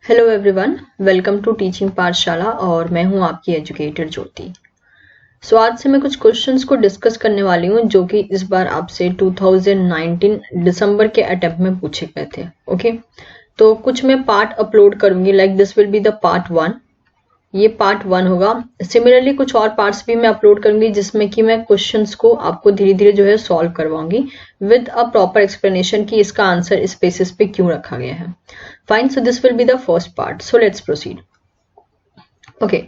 Hello everyone, welcome to teaching Pathshala और मैं हूं आपकी एजुकेटर ज्योति। आज से मैं कुछ क्वेश्चंस को डिस्कस करने वाली हूं जो कि इस बार आपसे 2019 दिसंबर के अटेम्प्ट में पूछे गए थे। ओके, तो कुछ मैं पार्ट अपलोड करूंगी, like this will be the part 1। ये पार्ट 1 होगा। सिमिलरली कुछ और पार्ट्स भी मैं अपलोड करूंगी जिसमें कि मैं क्वेश्चंस को आपको धीरे धीरे जो है सॉल्व करवाऊंगी विद अ प्रॉपर एक्सप्लेनेशन कि इसका आंसर इस बेसिस पे क्यों रखा गया है। Fine, so this will be the first part. So let's proceed. Okay,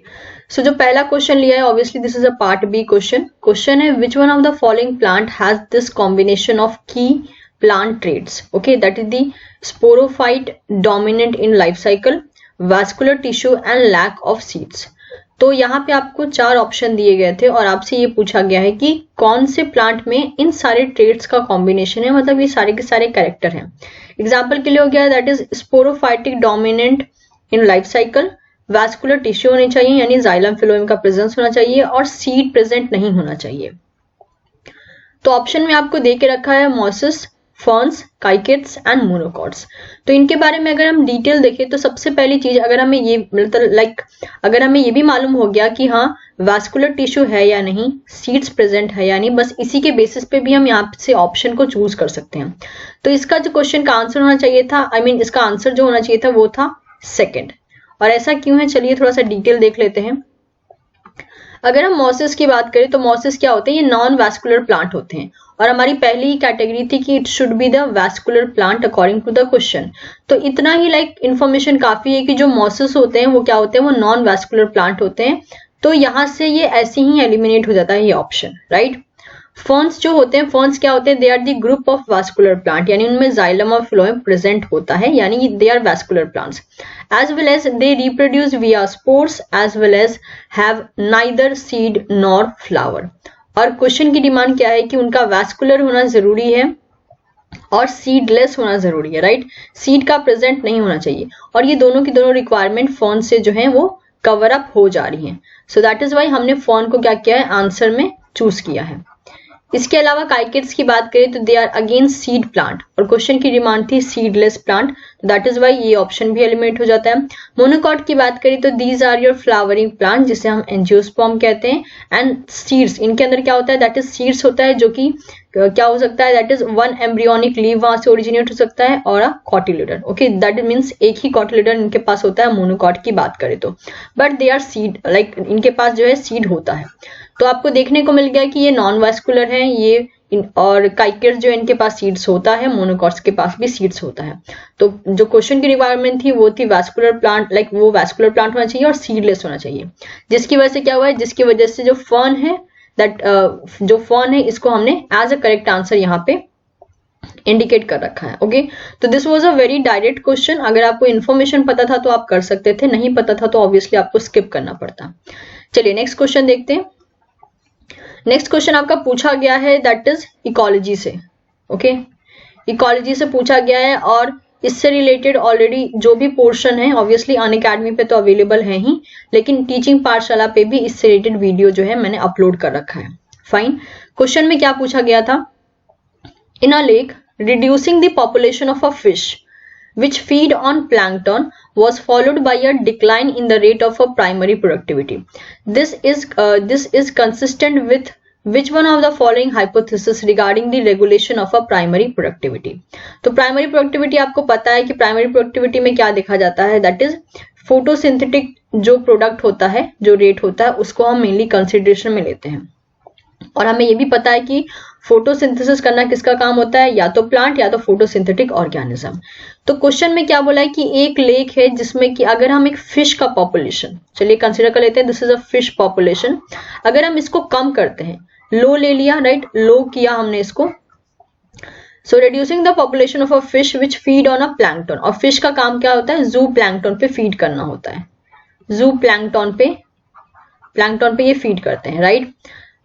so जो पहला क्वेश्चन लिया है, obviously this is a part B question. Question है which one of the following plant has this combination of key plant traits, okay, that is the sporophyte, dominant in life cycle, vascular tissue and lack of seeds। तो यहाँ पे आपको 4 option दिए गए थे और आपसे ये पूछा गया है कि कौन से प्लांट में इन सारे ट्रेट्स का कॉम्बिनेशन है, मतलब ये सारे के सारे कैरेक्टर हैं। एग्जाम्पल के लिए हो गया that is sporophytic dominant in life cycle, vascular tissue होनी चाहिए यानी जाइलम फिलोएम का प्रेजेंस होना चाहिए और सीड प्रेजेंट नहीं होना चाहिए। तो ऑप्शन में आपको दे के रखा है मॉसिस, फर्न्स, काइकेट्स एंड मोनोकॉट्स। तो इनके बारे में अगर हम डिटेल देखें तो सबसे पहली चीज अगर हमें ये मतलब अगर हमें ये भी मालूम हो गया कि हाँ वैस्कुलर टिश्यू है या नहीं, सीड्स प्रेजेंट है या नहीं, बस इसी के बेसिस पे भी हम यहाँ से ऑप्शन को चूज कर सकते हैं। तो इसका जो क्वेश्चन का आंसर होना चाहिए था, इसका आंसर जो होना चाहिए था वो था सेकेंड। और ऐसा क्यों है, चलिए थोड़ा सा डिटेल देख लेते हैं। अगर हम मॉसिस की बात करें तो मॉसिस क्या होते हैं, ये नॉन वैस्कुलर प्लांट होते हैं और हमारी पहली ही कैटेगरी थी कि it should be the vascular plant according to the question. तो इतना ही इन्फॉर्मेशन काफी है कि जो मॉसिस होते हैं वो क्या होते हैं, वो नॉन वैस्कुलर प्लांट होते हैं। तो यहां से ये ऐसे ही एलिमिनेट हो जाता है ये ऑप्शन, राइट। फर्न्स जो होते हैं, फर्न्स क्या होते हैं, they are the group of vascular plant, यानी उनमें जाइलम और फ्लोएम प्रेजेंट होता है, यानी they are vascular plants. as well as they reproduce via spores as well as have neither seed nor flower। और क्वेश्चन की डिमांड क्या है कि उनका वैस्कुलर होना जरूरी है और सीडलेस होना जरूरी है, राइट। सीड का प्रेजेंट नहीं होना चाहिए और ये दोनों की दोनों रिक्वायरमेंट फॉर्न से जो है वो कवर अप हो जा रही है। सो दैट इज वाई हमने फॉर्न को क्या किया है, आंसर में चूज किया है। इसके अलावा काइकेट्स की बात करें तो they are again seed plant और क्वेश्चन की डिमांड थी सीडलेस प्लांट, तो दैट इज वाई ये ऑप्शन भी एलिमिनेट हो जाता है। मोनोकॉट की बात करें तो these are your flowering plant जिसे हम एंजियोस्पर्म कहते हैं एंड सीड्स, इनके अंदर क्या होता है, दैट इज सीड्स होता है जो कि क्या हो सकता है, that is one embryonic leave वहां से ओरिजिनेट हो सकता है और अ कॉटिलिडन। ओके, दैट मीन्स एक ही कॉटिलिडन इनके पास होता है मोनोकॉट की बात करें तो, बट दे आर सीड, इनके पास जो है सीड होता है। तो आपको देखने को मिल गया कि ये नॉन वैस्कुलर है ये और काइकेट्स जो इनके पास सीड्स होता है, मोनोकॉट्स के पास भी सीड्स होता है। तो जो क्वेश्चन की रिक्वायरमेंट थी वो थी वैस्कुलर प्लांट, वो वैस्कुलर प्लांट होना चाहिए और सीडलेस होना चाहिए, जिसकी वजह से क्या हुआ है, जिसकी वजह से जो फर्न है जो फर्न है इसको हमने एज अ करेक्ट आंसर यहाँ पे इंडिकेट कर रखा है। ओके, तो this was a very direct question. अगर आपको इन्फॉर्मेशन पता था तो आप कर सकते थे, नहीं पता था तो ऑब्वियसली आपको स्किप करना पड़ता। चलिए नेक्स्ट क्वेश्चन देखते हैं। नेक्स्ट क्वेश्चन आपका पूछा गया है दैट इज इकोलॉजी से। ओके, इकोलॉजी से पूछा गया है और इससे रिलेटेड ऑलरेडी जो भी पोर्शन है ऑब्वियसली अनअकैडमी पे तो अवेलेबल है ही, लेकिन टीचिंग पाठशाला पे भी इससे रिलेटेड वीडियो जो है मैंने अपलोड कर रखा है। फाइन, क्वेश्चन में क्या पूछा गया था, in a lake reducing the population of a fish which feed on plankton was followed by a decline in the rate of a primary productivity. This is consistent with which one of the following hypothesis regarding the regulation of a primary productivity। तो primary productivity आपको पता है कि primary productivity में क्या देखा जाता है, दैट इज फोटोसिंथेटिक जो प्रोडक्ट होता है, जो रेट होता है उसको हम मेनली कंसिडरेशन में लेते हैं। और हमें ये भी पता है कि फोटोसिंथेसिस करना किसका काम होता है, या तो प्लांट या तो फोटोसिंथेटिक ऑर्गेनिज्म। तो क्वेश्चन में क्या बोला है कि एक लेक है जिसमें कि अगर हम एक फिश का पॉपुलेशन, चलिए कंसीडर कर लेते हैं, this is a fish population, अगर हम इसको कम करते हैं, लो ले लिया, राइट, लो किया हमने इसको, so reducing the population of a fish which feed on a plankton. और फिश का काम क्या होता है, जू प्लैंकटन पे फीड करना होता है, जू प्लैंकटन पे ये फीड करते हैं, right.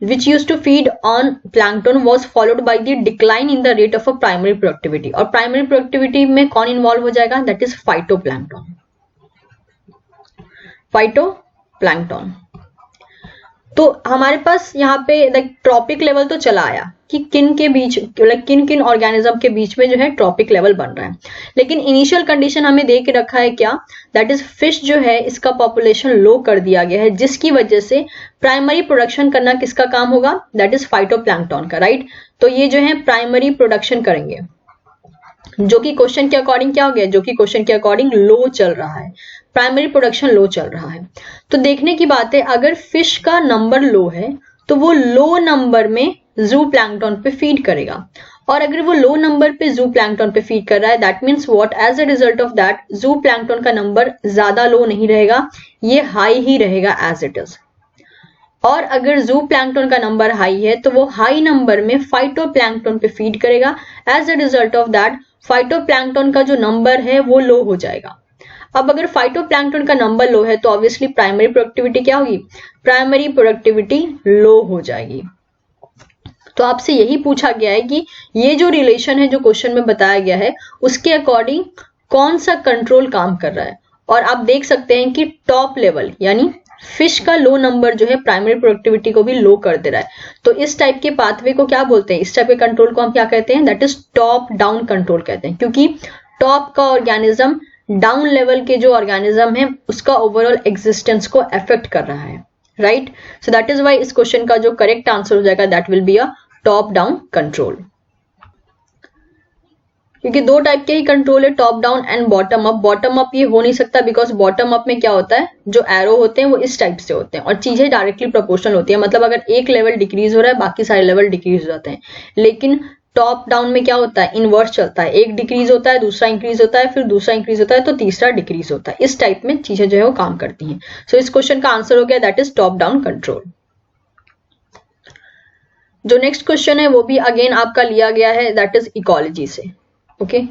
which used to feed on plankton was followed by the decline in the rate of a primary productivity। और primary productivity में कौन इन्वॉल्व हो जाएगा, that is phytoplankton। तो हमारे पास यहाँ पे ट्रॉपिक लेवल तो चला आया, कि किन के बीच किन किन ऑर्गेनिज्म के बीच में जो है ट्रॉपिक लेवल बन रहा है। लेकिन इनिशियल कंडीशन हमें दे के रखा है क्या, दैट इज फिश जो है इसका पॉपुलेशन लो कर दिया गया है, जिसकी वजह से प्राइमरी प्रोडक्शन करना किसका काम होगा, दैट इज फाइटोप्लैंक्टन का, राइट। तो ये जो है प्राइमरी प्रोडक्शन करेंगे, जो कि क्वेश्चन के अकॉर्डिंग क्या हो गया, जो कि क्वेश्चन के अकॉर्डिंग लो चल रहा है, प्राइमरी प्रोडक्शन लो चल रहा है। तो देखने की बात है, अगर फिश का नंबर लो है तो वो लो नंबर में जू प्लैंक्टन पे फीड करेगा, और अगर वो लो नंबर पे जू प्लैंक्टन पे फीड कर रहा है, that means what, as a result of that zooplankton का नंबर ज्यादा लो नहीं रहेगा, ये हाई ही रहेगा एज इट इज। और अगर जू प्लैंक्टन का नंबर हाई है तो वो हाई नंबर में फाइटोप्लैंक्टन पे फीड करेगा, as a result of that phytoplankton का जो नंबर है वो लो हो जाएगा। अब अगर फाइटोप्लैंक्टन का नंबर लो है तो ऑब्वियसली प्राइमरी प्रोडक्टिविटी क्या होगी, प्राइमरी प्रोडक्टिविटी लो हो जाएगी। तो आपसे यही पूछा गया है कि ये जो रिलेशन है जो क्वेश्चन में बताया गया है उसके अकॉर्डिंग कौन सा कंट्रोल काम कर रहा है। और आप देख सकते हैं कि टॉप लेवल यानी फिश का लो नंबर जो है प्राइमरी प्रोडक्टिविटी को भी लो कर दे रहा है। तो इस टाइप के पाथवे को क्या बोलते हैं, इस टाइप के कंट्रोल को हम क्या कहते हैं, that is top down control कहते हैं, क्योंकि टॉप का ऑर्गेनिज्म डाउन लेवल के जो ऑर्गेनिज्म है उसका ओवरऑल एग्जिस्टेंस को अफेक्ट कर रहा है, right. So that is why इस क्वेश्चन का जो करेक्ट आंसर हो जाएगा that will be a top down control, क्योंकि दो टाइप के ही कंट्रोल है, top down and bottom up. Bottom up ये हो नहीं सकता बिकॉज बॉटम अप में क्या होता है, जो एरो होते हैं वो इस टाइप से होते हैं और चीजें डायरेक्टली प्रोपोर्शनल होती है, मतलब अगर एक लेवल डिक्रीज हो रहा है बाकी सारे लेवल डिक्रीज हो जाते हैं। लेकिन टॉप डाउन में क्या होता है, इनवर्स चलता है, एक डिक्रीज होता है, दूसरा इंक्रीज होता है, फिर दूसरा इंक्रीज होता है, तो तीसरा डिक्रीज होता है। इस टाइप में चीजें जो है वो काम करती हैं। सो इस क्वेश्चन का आंसर हो गया that is top down control. जो नेक्स्ट क्वेश्चन है वो भी अगेन आपका लिया गया है दैट इज इकोलॉजी से, ओके।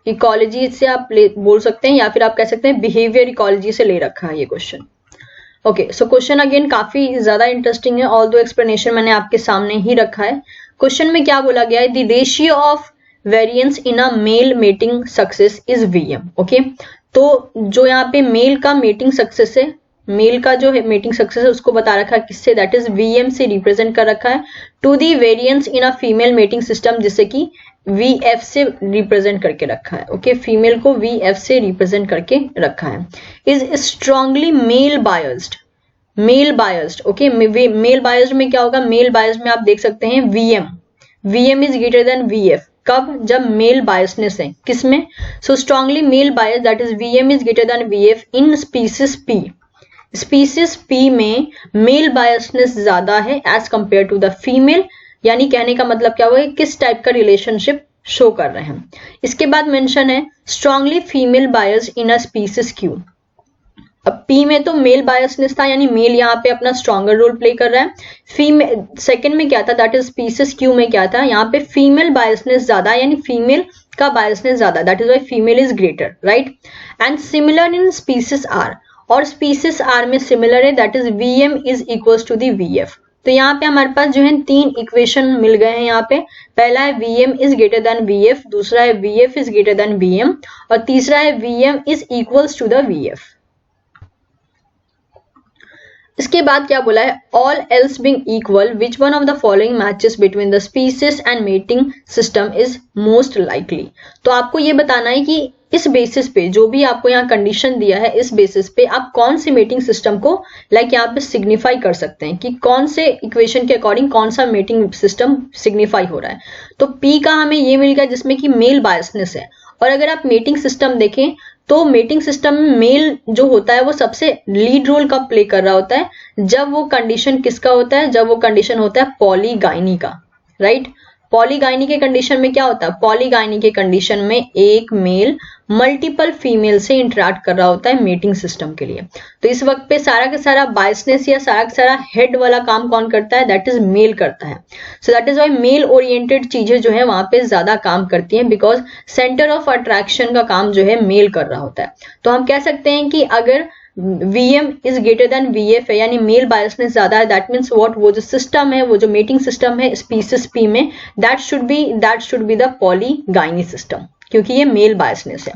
इकोलॉजी से आप बोल सकते हैं या फिर आप कह सकते हैं बिहेवियर इकोलॉजी से ले रखा है ये question, okay. So question again काफी ज्यादा इंटरेस्टिंग है, ऑल दो एक्सप्लेनेशन मैंने आपके सामने ही रखा है। क्वेश्चन में क्या बोला गया है, the ratio of variance in a male mating success is VM, okay. तो जो यहाँ पे मेल का मेटिंग सक्सेस है, मेल का जो मेटिंग सक्सेस है उसको बता रखा है किससे, दैट इज वीएम से रिप्रेजेंट कर रखा है, to the variance in a female mating system जिससे कि वीएफ से रिप्रेजेंट करके रखा है, ओके। फीमेल को वीएफ से रिप्रेजेंट करके रखा है। Is strongly male biased, male biased, okay. Male biased में क्या होगा, मेल बायस्ड में आप देख सकते हैं VM is greater than VF, कब, जब मेल बायसनेस है किसमें, so strongly male bias that is VM is greater than VF in species P, species P में मेल बायसनेस ज्यादा है as compare to the female, यानी कहने का मतलब क्या हुआ, किस टाइप का रिलेशनशिप शो कर रहे हैं। इसके बाद मेंशन है strongly female bias in a species Q. अब पी में तो मेल बायसनेस था यानी मेल यहाँ पे अपना स्ट्रॉन्गर रोल प्ले कर रहा है। फीमेल सेकंड में क्या था, दैट इज स्पीसीज क्यू में क्या था, यहाँ पे फीमेल बायसनेस ज्यादा यानी फीमेल का बायसनेस ज्यादा, that is why female is greater, right. And similar in species R, और स्पीसीज आर में सिमिलर है that is VM is equals to the VF. तो यहाँ पे हमारे पास जो है तीन इक्वेशन मिल गए हैं यहाँ पे, पहला है VM is greater than VF, दूसरा है VF is greater than VM, और तीसरा है VM is equals to the VF. इसके बाद क्या बोला है, all else being equal which one of the following matches between the species and mating system is most likely. तो आपको ये बताना है कि इस बेसिस पे जो भी आपको यहाँ कंडीशन दिया है इस बेसिस पे आप कौन सी मेटिंग सिस्टम को यहाँ पे सिग्निफाई कर सकते हैं कि कौन से इक्वेशन के अकॉर्डिंग कौन सा मेटिंग सिस्टम सिग्निफाई हो रहा है। तो पी का हमें ये मिल गया जिसमें कि मेल बायसनेस है, और अगर आप मेटिंग सिस्टम देखें तो मेटिंग सिस्टम में मेल जो होता है वो सबसे लीड रोल का प्ले कर रहा होता है, जब वो कंडीशन किसका होता है, जब वो कंडीशन होता है पॉलीगाइनी का, राइट। पॉलीगाइनी के कंडीशन में क्या होता है, पॉलीगाइनी के कंडीशन में एक मेल मल्टीपल फीमेल से इंटरेक्ट कर रहा होता है मेटिंग सिस्टम के लिए। तो इस वक्त पे सारा का सारा बायसनेस या सारा का सारा हेड वाला काम कौन करता है, दैट इज मेल करता है। So that is why male oriented चीजें जो है वहां पे ज्यादा काम करती हैं, बिकॉज सेंटर ऑफ अट्रैक्शन का काम जो है मेल कर रहा होता है। तो हम कह सकते हैं कि अगर VM is greater then VF है यानी मेल बायसनेस ज्यादा है, दैट मीन्स व्हाट, वो जो सिस्टम है, वो जो मेटिंग सिस्टम है स्पीसीज P में, that should be the polygyny system, क्योंकि ये मेल बायसनेस है।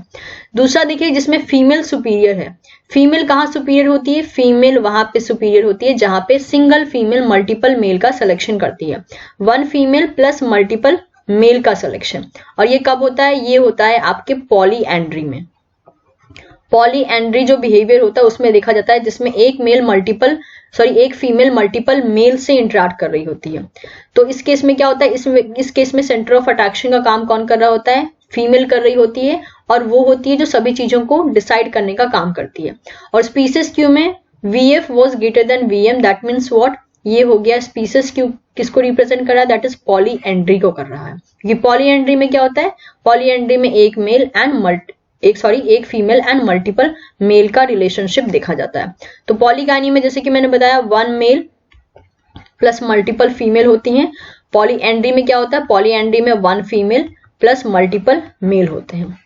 दूसरा देखिए जिसमें फीमेल सुपीरियर है, फीमेल कहाँ सुपीरियर होती है, फीमेल वहां पे सुपीरियर होती है जहां पे सिंगल फीमेल मल्टीपल मेल का सिलेक्शन करती है, one female plus multiple male का सिलेक्शन। और ये कब होता है, ये होता है आपके पॉलीएंड्री में। पॉलीएंड्री जो बिहेवियर होता है उसमें देखा जाता है जिसमें एक फीमेल मल्टीपल मेल से इंटरेक्ट कर रही होती है। तो इस केस में क्या होता है, इस केस में सेंटर ऑफ अट्रैक्शन का काम कौन कर रहा होता है, फीमेल कर रही होती है, और वो होती है जो सभी चीजों को डिसाइड करने का काम करती है। और स्पीसीज क्यू में VF was greater than VM, that means what, ये हो गया स्पीसीज क्यू किसको रिप्रेजेंट कर रहा है, दैट इज पॉलीएंड्री को कर रहा है। क्योंकि पॉलीएंड्री में क्या होता है, पॉलीएंड्री में एक फीमेल एंड मल्टीपल मेल का रिलेशनशिप देखा जाता है। तो पॉलीगाइनी में जैसे कि मैंने बताया one male plus multiple female होती हैं। पॉलीएंड्री में क्या होता है, पॉलीएंड्री में one female plus multiple male होते हैं।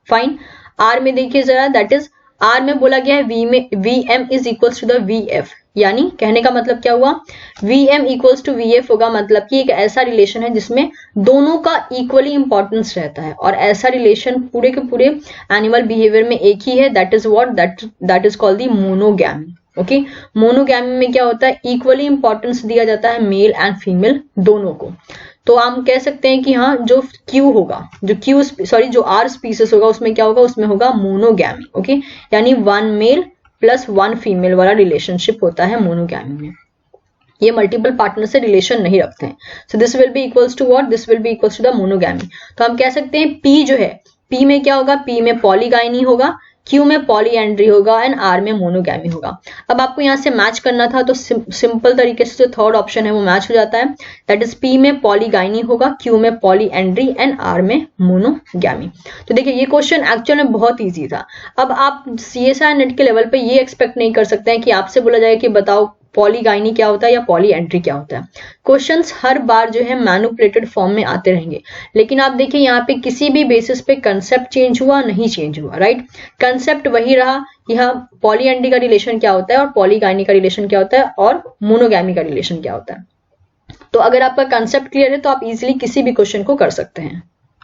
फाइन। आर में देखिए जरा, दैट इज आर में बोला गया है VM is equals to the VF, यानी कहने का मतलब क्या हुआ, VM इक्वल्स टू VF होगा, मतलब कि एक ऐसा रिलेशन है जिसमें दोनों का इक्वली इंपॉर्टेंस रहता है, और ऐसा रिलेशन पूरे के पूरे एनिमल बिहेवियर में एक ही है, that is what, that is called the monogamy. Okay, monogamy में क्या होता है, इक्वली इंपॉर्टेंस दिया जाता है मेल एंड फीमेल दोनों को। तो हम कह सकते हैं कि हाँ जो क्यू होगा, जो आर स्पीसीज होगा उसमें क्या होगा, उसमें होगा मोनोगैमी। ओके, यानी one male plus one female वाला रिलेशनशिप होता है मोनोगैमी में। ये मल्टीपल पार्टनर से रिलेशन नहीं रखते हैं। So this will be equals to what, this will be equals to the monogamy. तो हम कह सकते हैं पी जो है, पी में क्या होगा, पी में पॉलीगाइनी होगा, क्यू में पॉलीएंड्री होगा एंड आर में मोनोगैमी होगा। अब आपको यहाँ से मैच करना था तो सिंपल तरीके से जो थर्ड ऑप्शन है वो मैच हो जाता है, दैट इज पी में पॉलीगाइनी होगा, क्यू में पॉलीएंड्री एंड आर में मोनोगैमी। तो देखिए ये क्वेश्चन एक्चुअल में बहुत इजी था। अब आप CSIR नेट के लेवल पे ये एक्सपेक्ट नहीं कर सकते हैं कि आपसे बोला जाए कि बताओ पॉलीगाइनी क्या होता है या पॉलीएंड्री क्या होता है। क्वेश्चंस हर बार जो है मैनिपुलेटेड फॉर्म में आते रहेंगे, लेकिन आप देखिए यहाँ पे किसी भी बेसिस पे कंसेप्ट चेंज हुआ नहीं, चेंज हुआ, राइट। कंसेप्ट वही रहा, यहाँ पॉलीएंड्री का रिलेशन क्या होता है और पॉलीगाइनी का रिलेशन क्या होता है और मोनोगैमी का रिलेशन क्या होता है। तो अगर आपका कंसेप्ट क्लियर है तो आप इजिली किसी भी क्वेश्चन को कर सकते हैं।